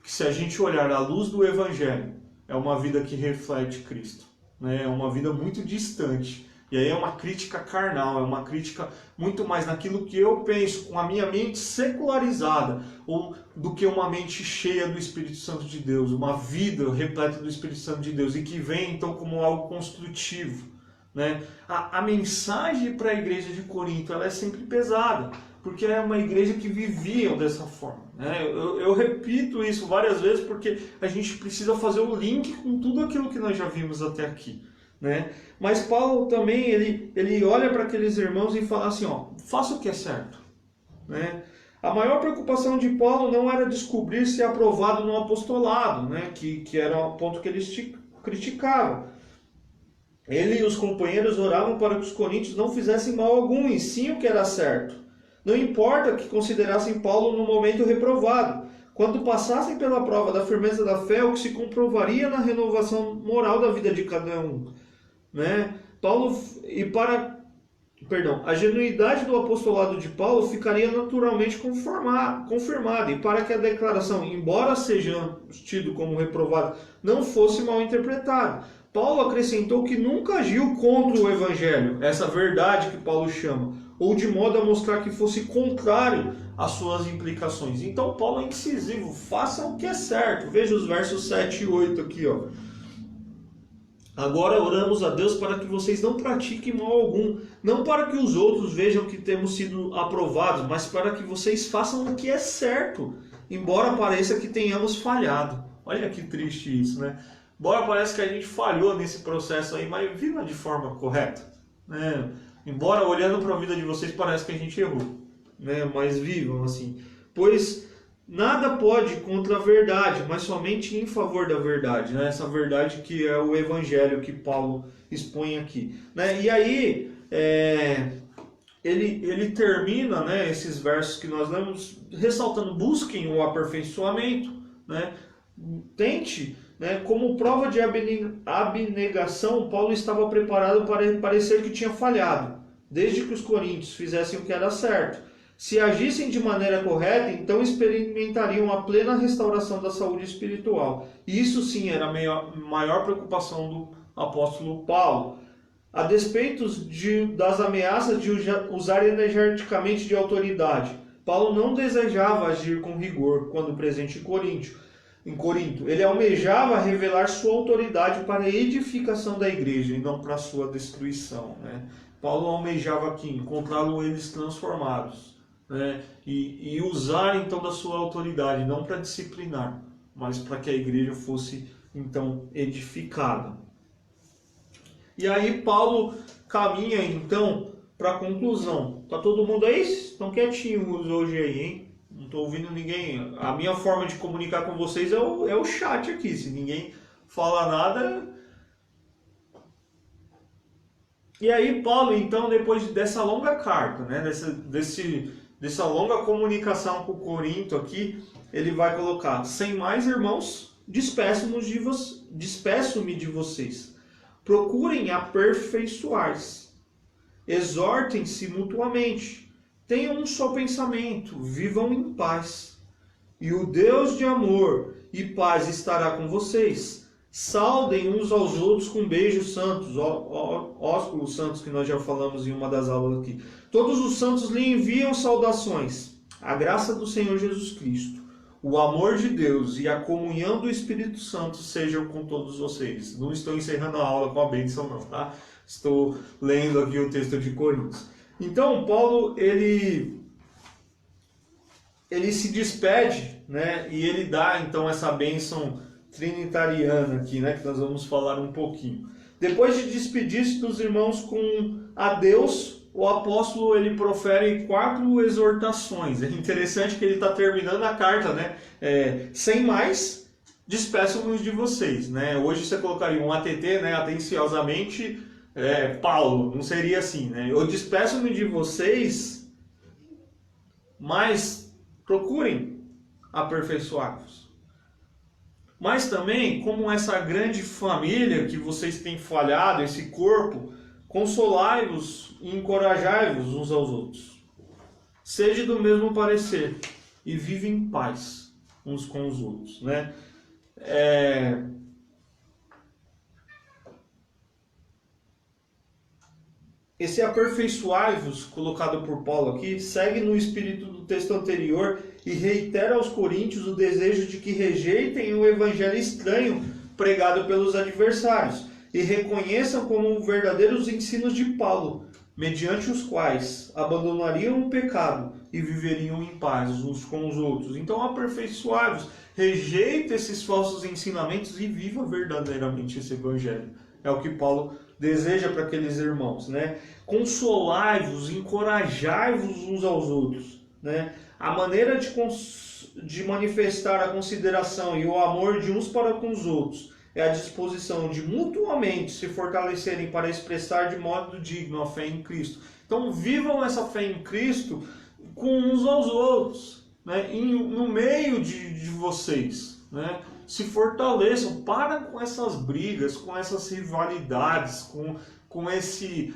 que, se a gente olhar à luz do Evangelho, é uma vida que reflete Cristo, né? É uma vida muito distante. E aí é uma crítica carnal, é uma crítica muito mais naquilo que eu penso, com a minha mente secularizada, ou do que uma mente cheia do Espírito Santo de Deus, uma vida repleta do Espírito Santo de Deus, e que vem então como algo construtivo, né? A mensagem para a igreja de Corinto, ela é sempre pesada, porque é uma igreja que vivia dessa forma, né? Eu repito isso várias vezes, porque a gente precisa fazer o link com tudo aquilo que nós já vimos até aqui, né? Mas Paulo também ele olha para aqueles irmãos e fala assim, ó, faça o que é certo, né? A maior preocupação de Paulo não era descobrir se é aprovado no apostolado, né? Que era o ponto que eles criticavam. Ele e os companheiros oravam para que os coríntios não fizessem mal algum, e sim o que era certo. Não importa que considerassem Paulo no momento reprovado, quando passassem pela prova da firmeza da fé, o que se comprovaria na renovação moral da vida de cada um, né? A genuidade do apostolado de Paulo ficaria naturalmente confirmada, e para que a declaração, embora seja tido como reprovado, não fosse mal interpretada, Paulo acrescentou que nunca agiu contra o Evangelho, essa verdade que Paulo chama, ou de modo a mostrar que fosse contrário às suas implicações. Então Paulo é incisivo, façam o que é certo. Veja os versos 7 e 8 aqui, ó. Agora oramos a Deus para que vocês não pratiquem mal algum, não para que os outros vejam que temos sido aprovados, mas para que vocês façam o que é certo, embora pareça que tenhamos falhado. Olha que triste isso, né? Embora pareça que a gente falhou nesse processo aí, mas viva de forma correta, né? Embora olhando para a vida de vocês parece que a gente errou, né? Mas vivam assim, pois nada pode contra a verdade, mas somente em favor da verdade, né? Essa verdade que é o Evangelho que Paulo expõe aqui, né? E aí ele termina, né, esses versos que nós lemos ressaltando: busquem o aperfeiçoamento, né? Tente, né, como prova de abnegação, Paulo estava preparado para parecer que tinha falhado, desde que os coríntios fizessem o que era certo. Se agissem de maneira correta, então experimentariam a plena restauração da saúde espiritual. Isso sim era a maior preocupação do apóstolo Paulo. A despeito das ameaças de usar energeticamente de autoridade, Paulo não desejava agir com rigor quando presente em Corinto. Ele almejava revelar sua autoridade para a edificação da igreja e não para a sua destruição, né? Paulo almejava aqui encontrá-los eles transformados, né? E usar então da sua autoridade, não para disciplinar, mas para que a igreja fosse então edificada. E aí Paulo caminha então para a conclusão. Tá todo mundo aí? Estão quietinhos hoje aí, hein? Não estou ouvindo ninguém. A minha forma de comunicar com vocês é o chat aqui. Se ninguém fala nada... E aí Paulo, então, depois dessa longa carta, né, dessa longa comunicação com Corinto aqui, ele vai colocar: sem mais, irmãos, despeço-me de vocês. Procurem aperfeiçoar-se. Exortem-se mutuamente. Tenham um só pensamento. Vivam em paz. E o Deus de amor e paz estará com vocês. Saudem uns aos outros com beijos santos, ósculos santos, que nós já falamos em uma das aulas aqui. Todos os santos lhe enviam saudações. A graça do Senhor Jesus Cristo, o amor de Deus e a comunhão do Espírito Santo sejam com todos vocês. Não estou encerrando a aula com a bênção não, tá? Estou lendo aqui o texto de Coríntios. Então, Paulo, ele se despede, né? E ele dá, então, essa bênção trinitariana aqui, né, que nós vamos falar um pouquinho. Depois de despedir-se dos irmãos com adeus, o apóstolo ele profere 4 exortações. É interessante que ele está terminando a carta, né? Sem mais, despeço-me de vocês, né? Hoje você colocaria um ATT, né? Atenciosamente, Paulo, não seria assim, né? Eu despeço-me de vocês, mas procurem aperfeiçoar-vos. Mas também, como essa grande família que vocês têm falhado, esse corpo, consolai-vos e encorajai-vos uns aos outros. Sede do mesmo parecer e vive em paz uns com os outros, né? Esse aperfeiçoai-vos, colocado por Paulo aqui, segue no espírito do texto anterior e reitera aos coríntios o desejo de que rejeitem o evangelho estranho pregado pelos adversários e reconheçam como verdadeiros ensinos de Paulo, mediante os quais abandonariam o pecado e viveriam em paz uns com os outros. Então, aperfeiçoai-vos, rejeita esses falsos ensinamentos e viva verdadeiramente esse evangelho. É o que Paulo deseja para aqueles irmãos, né? Consolai-vos, encorajai-vos uns aos outros, né? A maneira de manifestar a consideração e o amor de uns para com os outros é a disposição de mutuamente se fortalecerem para expressar de modo digno a fé em Cristo. Então vivam essa fé em Cristo com uns aos outros, né? No meio de vocês, né? Se fortaleçam, para com essas brigas, com essas rivalidades, com esse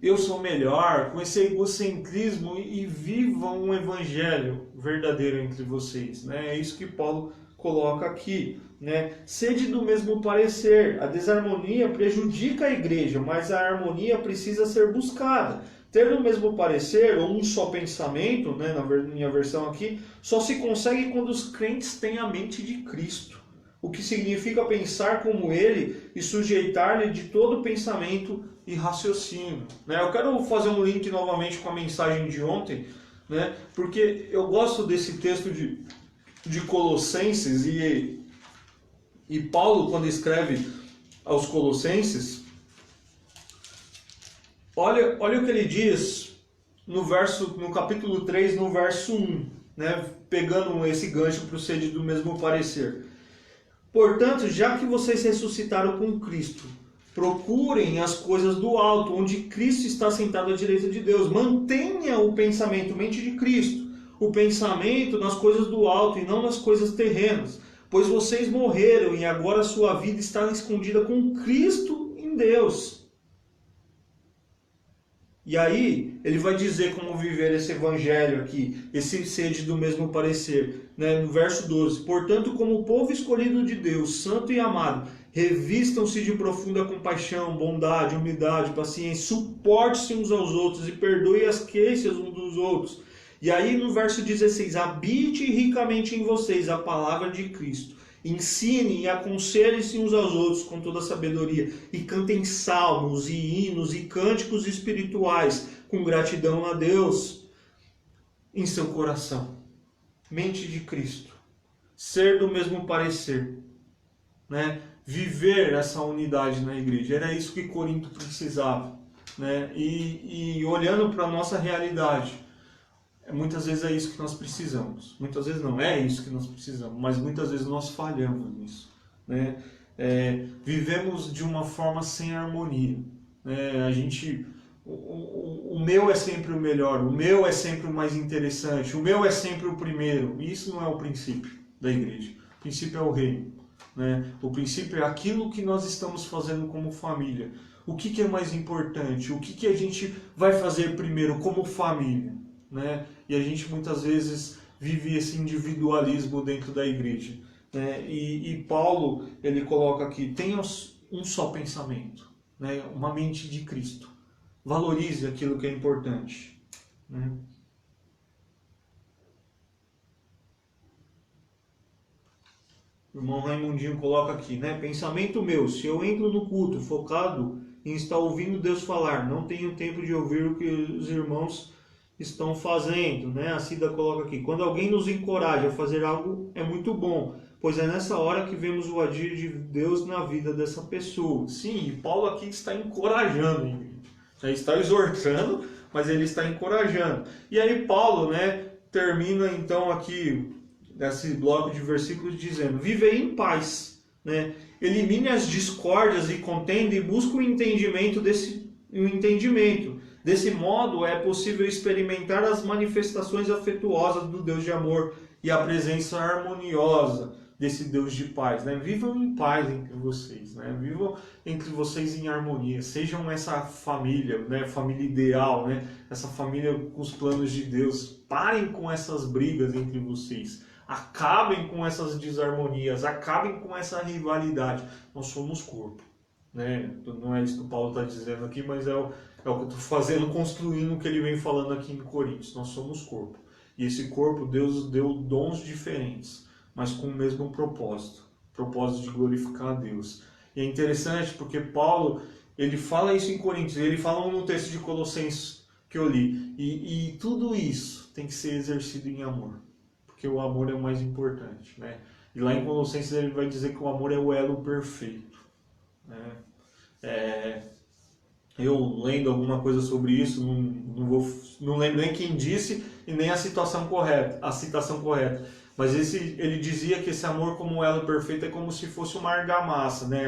eu sou melhor, com esse egocentrismo e vivam um evangelho verdadeiro entre vocês, né? É isso que Paulo coloca aqui, né? Sede do mesmo parecer. A desarmonia prejudica a igreja, mas a harmonia precisa ser buscada. Ter o mesmo parecer, ou um só pensamento, né, na minha versão aqui, só se consegue quando os crentes têm a mente de Cristo. O que significa pensar como Ele e sujeitar-lhe de todo pensamento e raciocínio. Né? Eu quero fazer um link novamente com a mensagem de ontem, né, porque eu gosto desse texto de Colossenses e Paulo, quando escreve aos Colossenses, olha o que ele diz no capítulo 3, no verso 1, né? Pegando esse gancho para o sede do mesmo parecer. Portanto, já que vocês ressuscitaram com Cristo, procurem as coisas do alto, onde Cristo está sentado à direita de Deus. Mantenha o pensamento, mente de Cristo, o pensamento nas coisas do alto e não nas coisas terrenas. Pois vocês morreram e agora a sua vida está escondida com Cristo em Deus. E aí, ele vai dizer como viver esse evangelho aqui, esse sede do mesmo parecer, né? No verso 12. Portanto, como povo escolhido de Deus, santo e amado, revistam-se de profunda compaixão, bondade, humildade, paciência, suporte-se uns aos outros e perdoe as queixas uns dos outros. E aí, no verso 16, habite ricamente em vocês a palavra de Cristo. Ensinem e aconselhem-se uns aos outros com toda a sabedoria e cantem salmos e hinos e cânticos espirituais com gratidão a Deus em seu coração. Mente de Cristo. Ser do mesmo parecer. Né? Viver essa unidade na igreja. Era isso que Corinto precisava. né? E olhando para a nossa realidade, muitas vezes é isso que nós precisamos. Muitas vezes não é isso que nós precisamos, mas muitas vezes nós falhamos nisso, né? Vivemos de uma forma sem harmonia, né? O meu é sempre o melhor, o meu é sempre o mais interessante, o meu é sempre o primeiro. E isso não é o princípio da igreja. O princípio é o reino, né? O princípio é aquilo que nós estamos fazendo como família. O que é mais importante? O que a gente vai fazer primeiro como família, né? E a gente muitas vezes vive esse individualismo dentro da igreja, né? E Paulo, ele coloca aqui, tenha um só pensamento, né? Uma mente de Cristo. Valorize aquilo que é importante, né? O irmão Raimundinho coloca aqui, né? Pensamento meu, se eu entro no culto focado em estar ouvindo Deus falar, não tenho tempo de ouvir o que os irmãos estão fazendo, né? A Cida coloca aqui, quando alguém nos encoraja a fazer algo, é muito bom, pois é nessa hora que vemos o agir de Deus na vida dessa pessoa. Sim, e Paulo aqui está encorajando, hein? Ele está exortando, mas ele está encorajando. E aí Paulo, né, termina então aqui nesse bloco de versículos dizendo, vivei em paz, né? Elimine as discórdias e contenda e busque o entendimento Desse modo é possível experimentar as manifestações afetuosas do Deus de amor e a presença harmoniosa desse Deus de paz, né? Vivam em paz entre vocês, né? Vivam entre vocês em harmonia, sejam essa família, né? Família ideal, né? Essa família com os planos de Deus. Parem com essas brigas entre vocês, acabem com essas desarmonias, acabem com essa rivalidade. Nós somos corpo, né? Não é isso que o Paulo está dizendo aqui, mas é o que eu estou fazendo, construindo o que ele vem falando aqui em Coríntios. Nós somos corpo, e esse corpo Deus deu dons diferentes, mas com o mesmo propósito de glorificar a Deus. E é interessante porque Paulo, ele fala isso em Coríntios, ele fala no texto de Colossenses que eu li, e tudo isso tem que ser exercido em amor, porque o amor é o mais importante, né? E lá em Colossenses ele vai dizer que o amor é o elo perfeito, né? Eu lendo alguma coisa sobre isso, não lembro nem quem disse e nem a citação correta, mas ele dizia que esse amor como elo perfeito é como se fosse uma argamassa, né?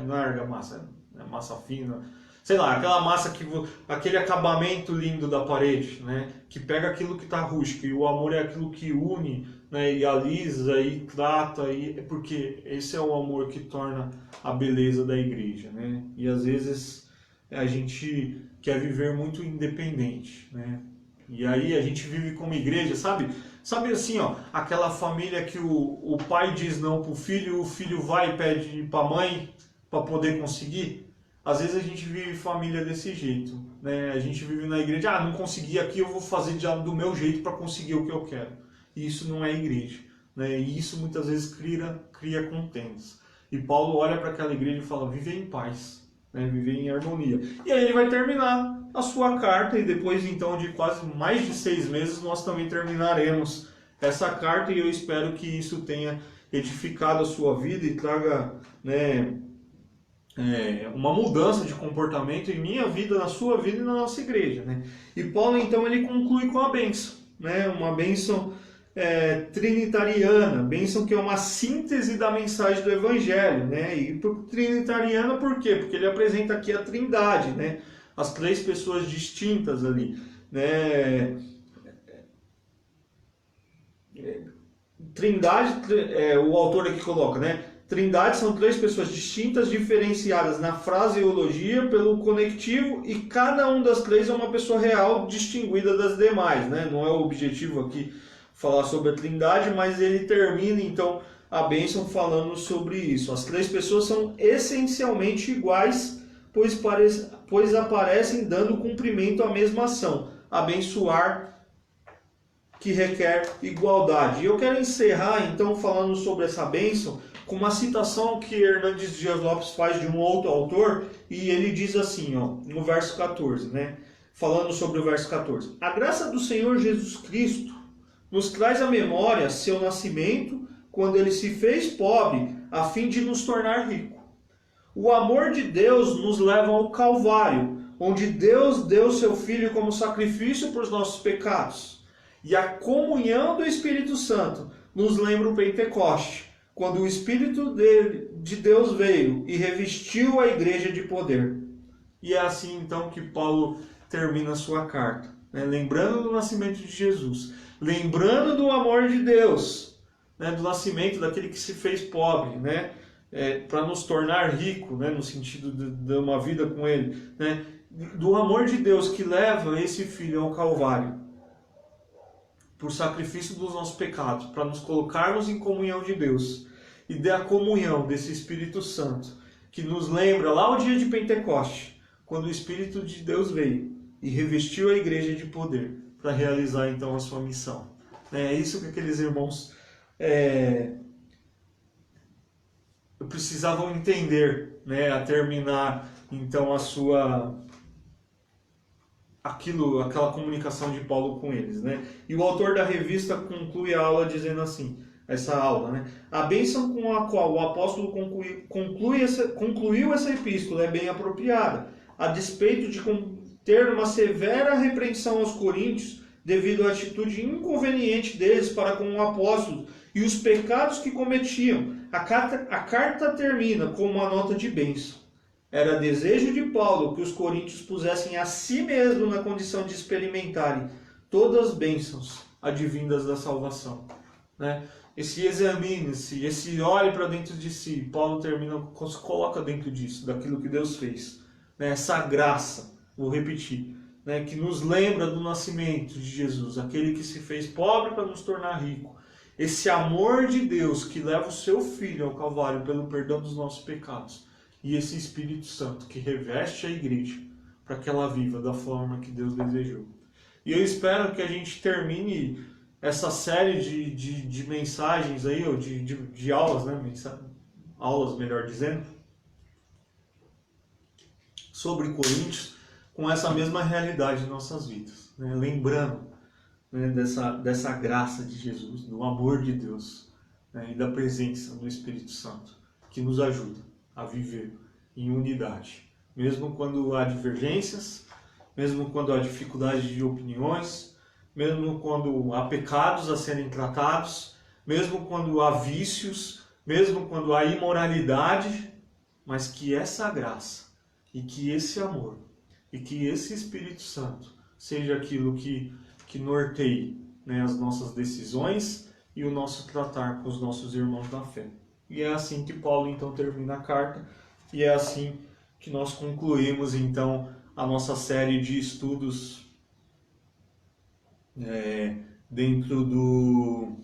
Não é argamassa, é massa fina, sei lá, aquela massa aquele acabamento lindo da parede, né? Que pega aquilo que está rústico, e o amor é aquilo que une, né? E alisa e trata, porque esse é o amor que torna a beleza da igreja, né? E às vezes a gente quer viver muito independente, né? E aí a gente vive como igreja, sabe assim, ó, aquela família que o pai diz não pro filho, o filho vai e pede pra mãe para poder conseguir. Às vezes a gente vive família desse jeito, né? A gente vive na igreja, não consegui aqui, eu vou fazer do meu jeito para conseguir o que eu quero. E isso não é igreja, né? E isso muitas vezes cria contendas. E Paulo olha para aquela igreja e fala, vive em paz, né? Viver em harmonia. E aí ele vai terminar a sua carta, e depois então de quase mais de 6 meses nós também terminaremos essa carta, e eu espero que isso tenha edificado a sua vida e traga, né, uma mudança de comportamento em minha vida, na sua vida e na nossa igreja, né? E Paulo então ele conclui com a bênção, né? Uma bênção trinitariana, bênção que é uma síntese da mensagem do Evangelho, né? E trinitariana por quê? Porque ele apresenta aqui a Trindade, né? As 3 pessoas distintas ali, né? Trindade, o autor aqui coloca, né? Trindade são 3 pessoas distintas, diferenciadas na fraseologia pelo conectivo, e cada um das 3 é uma pessoa real, distinguida das demais, né? Não é o objetivo aqui falar sobre a Trindade, mas ele termina então a bênção falando sobre isso. As 3 pessoas são essencialmente iguais, pois aparecem dando cumprimento à mesma ação, abençoar, que requer igualdade. E eu quero encerrar então falando sobre essa bênção com uma citação que Hernandes Dias Lopes faz de um outro autor, e ele diz assim, ó, no verso 14, né? Falando sobre o verso 14. A graça do Senhor Jesus Cristo nos traz à memória seu nascimento, quando ele se fez pobre, a fim de nos tornar rico. O amor de Deus nos leva ao Calvário, onde Deus deu seu Filho como sacrifício por os nossos pecados. E a comunhão do Espírito Santo nos lembra o Pentecoste, quando o Espírito de Deus veio e revestiu a igreja de poder. E é assim então que Paulo termina a sua carta, né? Lembrando do nascimento de Jesus, lembrando do amor de Deus, né? Do nascimento daquele que se fez pobre, né? Para nos tornar rico, né? No sentido de uma vida com Ele, né? Do amor de Deus que leva esse Filho ao Calvário, por sacrifício dos nossos pecados, para nos colocarmos em comunhão de Deus, e da comunhão desse Espírito Santo, que nos lembra lá o dia de Pentecoste, quando o Espírito de Deus veio e revestiu a igreja de poder, para realizar então a sua missão. É isso que aqueles irmãos precisavam entender, né, a terminar então aquela comunicação de Paulo com eles, né? E o autor da revista conclui a aula dizendo assim, essa aula, né? A bênção com a qual o apóstolo concluiu essa epístola é bem apropriada, a despeito de ter uma severa repreensão aos coríntios devido à atitude inconveniente deles para com o apóstolo e os pecados que cometiam. A carta termina com uma nota de bênção. Era desejo de Paulo que os coríntios pusessem a si mesmo na condição de experimentarem todas as bênçãos advindas da salvação, né? Esse examine-se, esse olhe para dentro de si. Paulo termina, coloca dentro disso, daquilo que Deus fez, né? Essa graça, vou repetir, né? Que nos lembra do nascimento de Jesus, aquele que se fez pobre para nos tornar rico. Esse amor de Deus que leva o seu Filho ao Calvário pelo perdão dos nossos pecados. E esse Espírito Santo que reveste a igreja para que ela viva da forma que Deus desejou. E eu espero que a gente termine essa série de mensagens aí, ou de aulas, né? Aulas, melhor dizendo, sobre Coríntios, com essa mesma realidade em nossas vidas, né? Lembrando, né, dessa graça de Jesus, do amor de Deus, né, e da presença do Espírito Santo, que nos ajuda a viver em unidade, mesmo quando há divergências, mesmo quando há dificuldade de opiniões, mesmo quando há pecados a serem tratados, mesmo quando há vícios, mesmo quando há imoralidade, mas que essa graça e que esse amor e que esse Espírito Santo seja aquilo que norteie, né, as nossas decisões e o nosso tratar com os nossos irmãos da fé. E é assim que Paulo então termina a carta, e é assim que nós concluímos então a nossa série de estudos dentro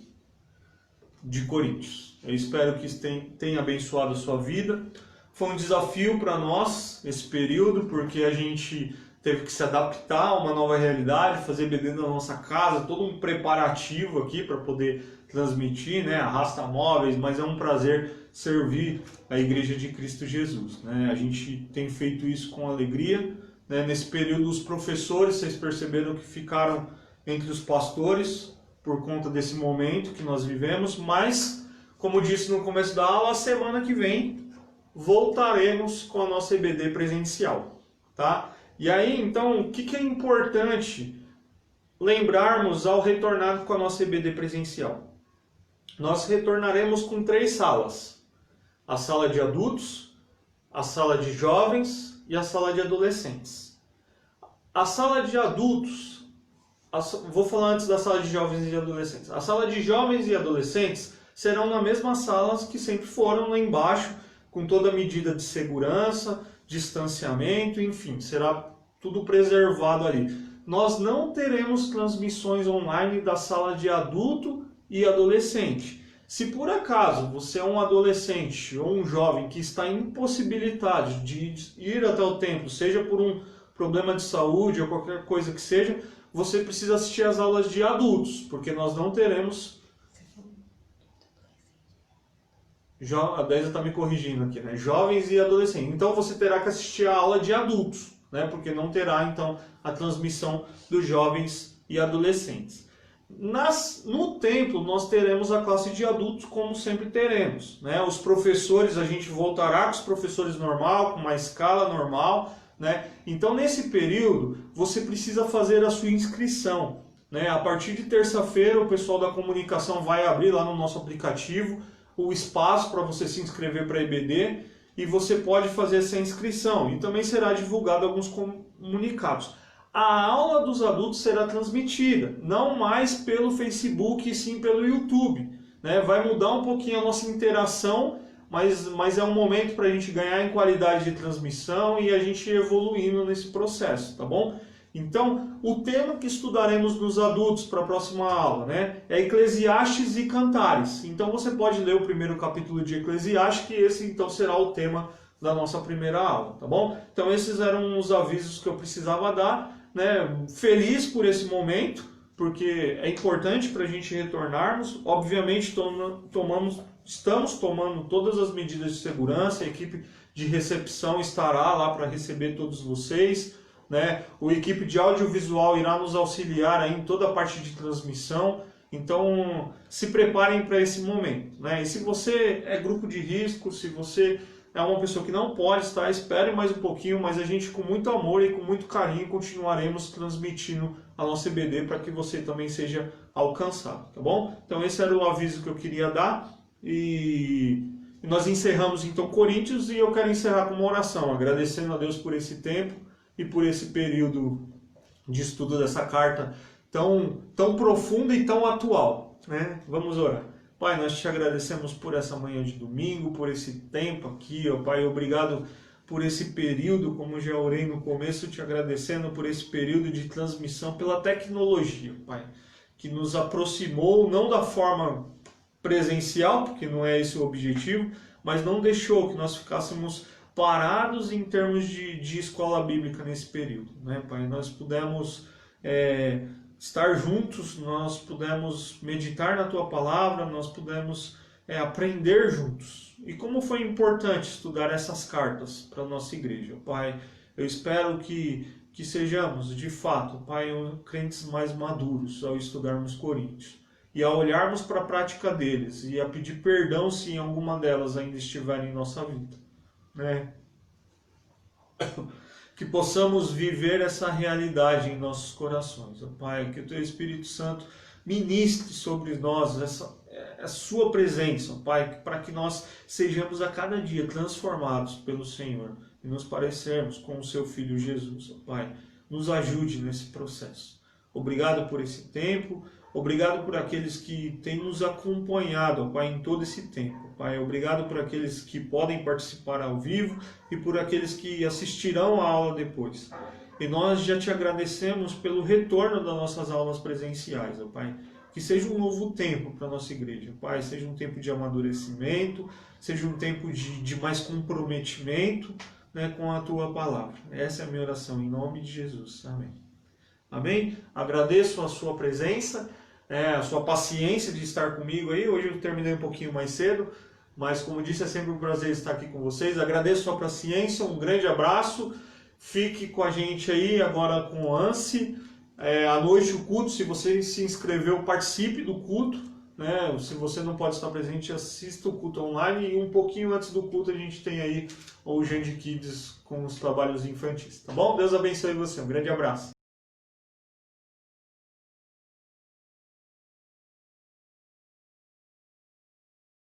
de Coríntios. Eu espero que isso tenha abençoado a sua vida. Foi um desafio para nós esse período, porque a gente teve que se adaptar a uma nova realidade, fazer EBD na nossa casa, todo um preparativo aqui para poder transmitir, né? Arrasta móveis, mas é um prazer servir a Igreja de Cristo Jesus, né? A gente tem feito isso com alegria, né? Nesse período os professores, vocês perceberam que ficaram entre os pastores por conta desse momento que nós vivemos, mas, como disse no começo da aula, a semana que vem voltaremos com a nossa EBD presencial, tá? E aí, então, o que é importante lembrarmos ao retornar com a nossa EBD presencial? Nós retornaremos com 3 salas. A sala de adultos, a sala de jovens e a sala de adolescentes. A sala de adultos, vou falar antes da sala de jovens e de adolescentes. A sala de jovens e adolescentes serão na mesma sala que sempre foram, lá embaixo, com toda a medida de segurança, distanciamento, enfim, será tudo preservado ali. Nós não teremos transmissões online da sala de adulto e adolescente. Se por acaso você é um adolescente ou um jovem que está impossibilitado de ir até o templo, seja por um problema de saúde ou qualquer coisa que seja, você precisa assistir às aulas de adultos, porque nós não teremos... A Deisa está me corrigindo aqui, né? Jovens e adolescentes. Então você terá que assistir a aula de adultos, né? Porque não terá então a transmissão dos jovens e adolescentes. No templo nós teremos a classe de adultos, como sempre teremos, né? Os professores, a gente voltará com os professores normal, com uma escala normal, né? Então, nesse período, você precisa fazer a sua inscrição, né? A partir de terça-feira, o pessoal da comunicação vai abrir lá no nosso aplicativo o espaço para você se inscrever para a EBD e você pode fazer essa inscrição. E também será divulgado alguns comunicados. A aula dos adultos será transmitida, não mais pelo Facebook, e sim pelo YouTube, né? Vai mudar um pouquinho a nossa interação, mas é um momento para a gente ganhar em qualidade de transmissão e a gente ir evoluindo nesse processo, tá bom? Então, o tema que estudaremos nos adultos para a próxima aula, né, é Eclesiastes e Cantares. Então você pode ler o primeiro capítulo de Eclesiastes, que esse então será o tema da nossa primeira aula, tá bom? Então esses eram os avisos que eu precisava dar, né? Feliz por esse momento, porque é importante para a gente retornarmos. Obviamente estamos tomando todas as medidas de segurança, a equipe de recepção estará lá para receber todos vocês, né? A equipe de audiovisual irá nos auxiliar aí em toda a parte de transmissão. Então, se preparem para esse momento, né? E se você é grupo de risco, se você é uma pessoa que não pode estar, espere mais um pouquinho, mas a gente, com muito amor e com muito carinho, continuaremos transmitindo a nossa EBD para que você também seja alcançado, tá bom? Então, esse era o aviso que eu queria dar. E nós encerramos então Coríntios, e eu quero encerrar com uma oração, agradecendo a Deus por esse tempo e por esse período de estudo dessa carta tão profunda e tão atual, né? Vamos orar. Pai, nós te agradecemos por essa manhã de domingo, por esse tempo aqui, ó Pai, obrigado por esse período, como já orei no começo, te agradecendo por esse período de transmissão pela tecnologia, Pai, que nos aproximou, não da forma presencial, porque não é esse o objetivo, mas não deixou que nós ficássemos parados em termos de escola bíblica nesse período, né, Pai? Nós pudemos estar juntos, nós pudemos meditar na Tua Palavra, nós pudemos aprender juntos. E como foi importante estudar essas cartas para a nossa igreja, Pai, eu espero que sejamos, de fato, Pai, crentes mais maduros ao estudarmos Coríntios. E a olharmos para a prática deles e a pedir perdão se em alguma delas ainda estiver em nossa vida, né? Que possamos viver essa realidade em nossos corações, ó Pai, que o Teu Espírito Santo ministre sobre nós a Sua presença, ó Pai, para que nós sejamos a cada dia transformados pelo Senhor e nos parecermos com o Seu Filho Jesus, ó Pai. Nos ajude nesse processo. Obrigado por esse tempo. Obrigado por aqueles que têm nos acompanhado, Pai, em todo esse tempo. Pai, obrigado por aqueles que podem participar ao vivo e por aqueles que assistirão a aula depois. E nós já te agradecemos pelo retorno das nossas aulas presenciais, Pai. Que seja um novo tempo para a nossa igreja, Pai. Seja um tempo de amadurecimento, seja um tempo de mais comprometimento, né, com a Tua Palavra. Essa é a minha oração, em nome de Jesus. Amém. Amém? Agradeço a sua presença, a sua paciência de estar comigo aí. Hoje eu terminei um pouquinho mais cedo, mas como disse, é sempre um prazer estar aqui com vocês. Agradeço a sua paciência, um grande abraço. Fique com a gente aí agora com o ANSI. À noite o culto, se você se inscreveu, participe do culto, né? Se você não pode estar presente, assista o culto online. E um pouquinho antes do culto a gente tem aí o Gente Kids com os trabalhos infantis, tá bom? Deus abençoe você, um grande abraço.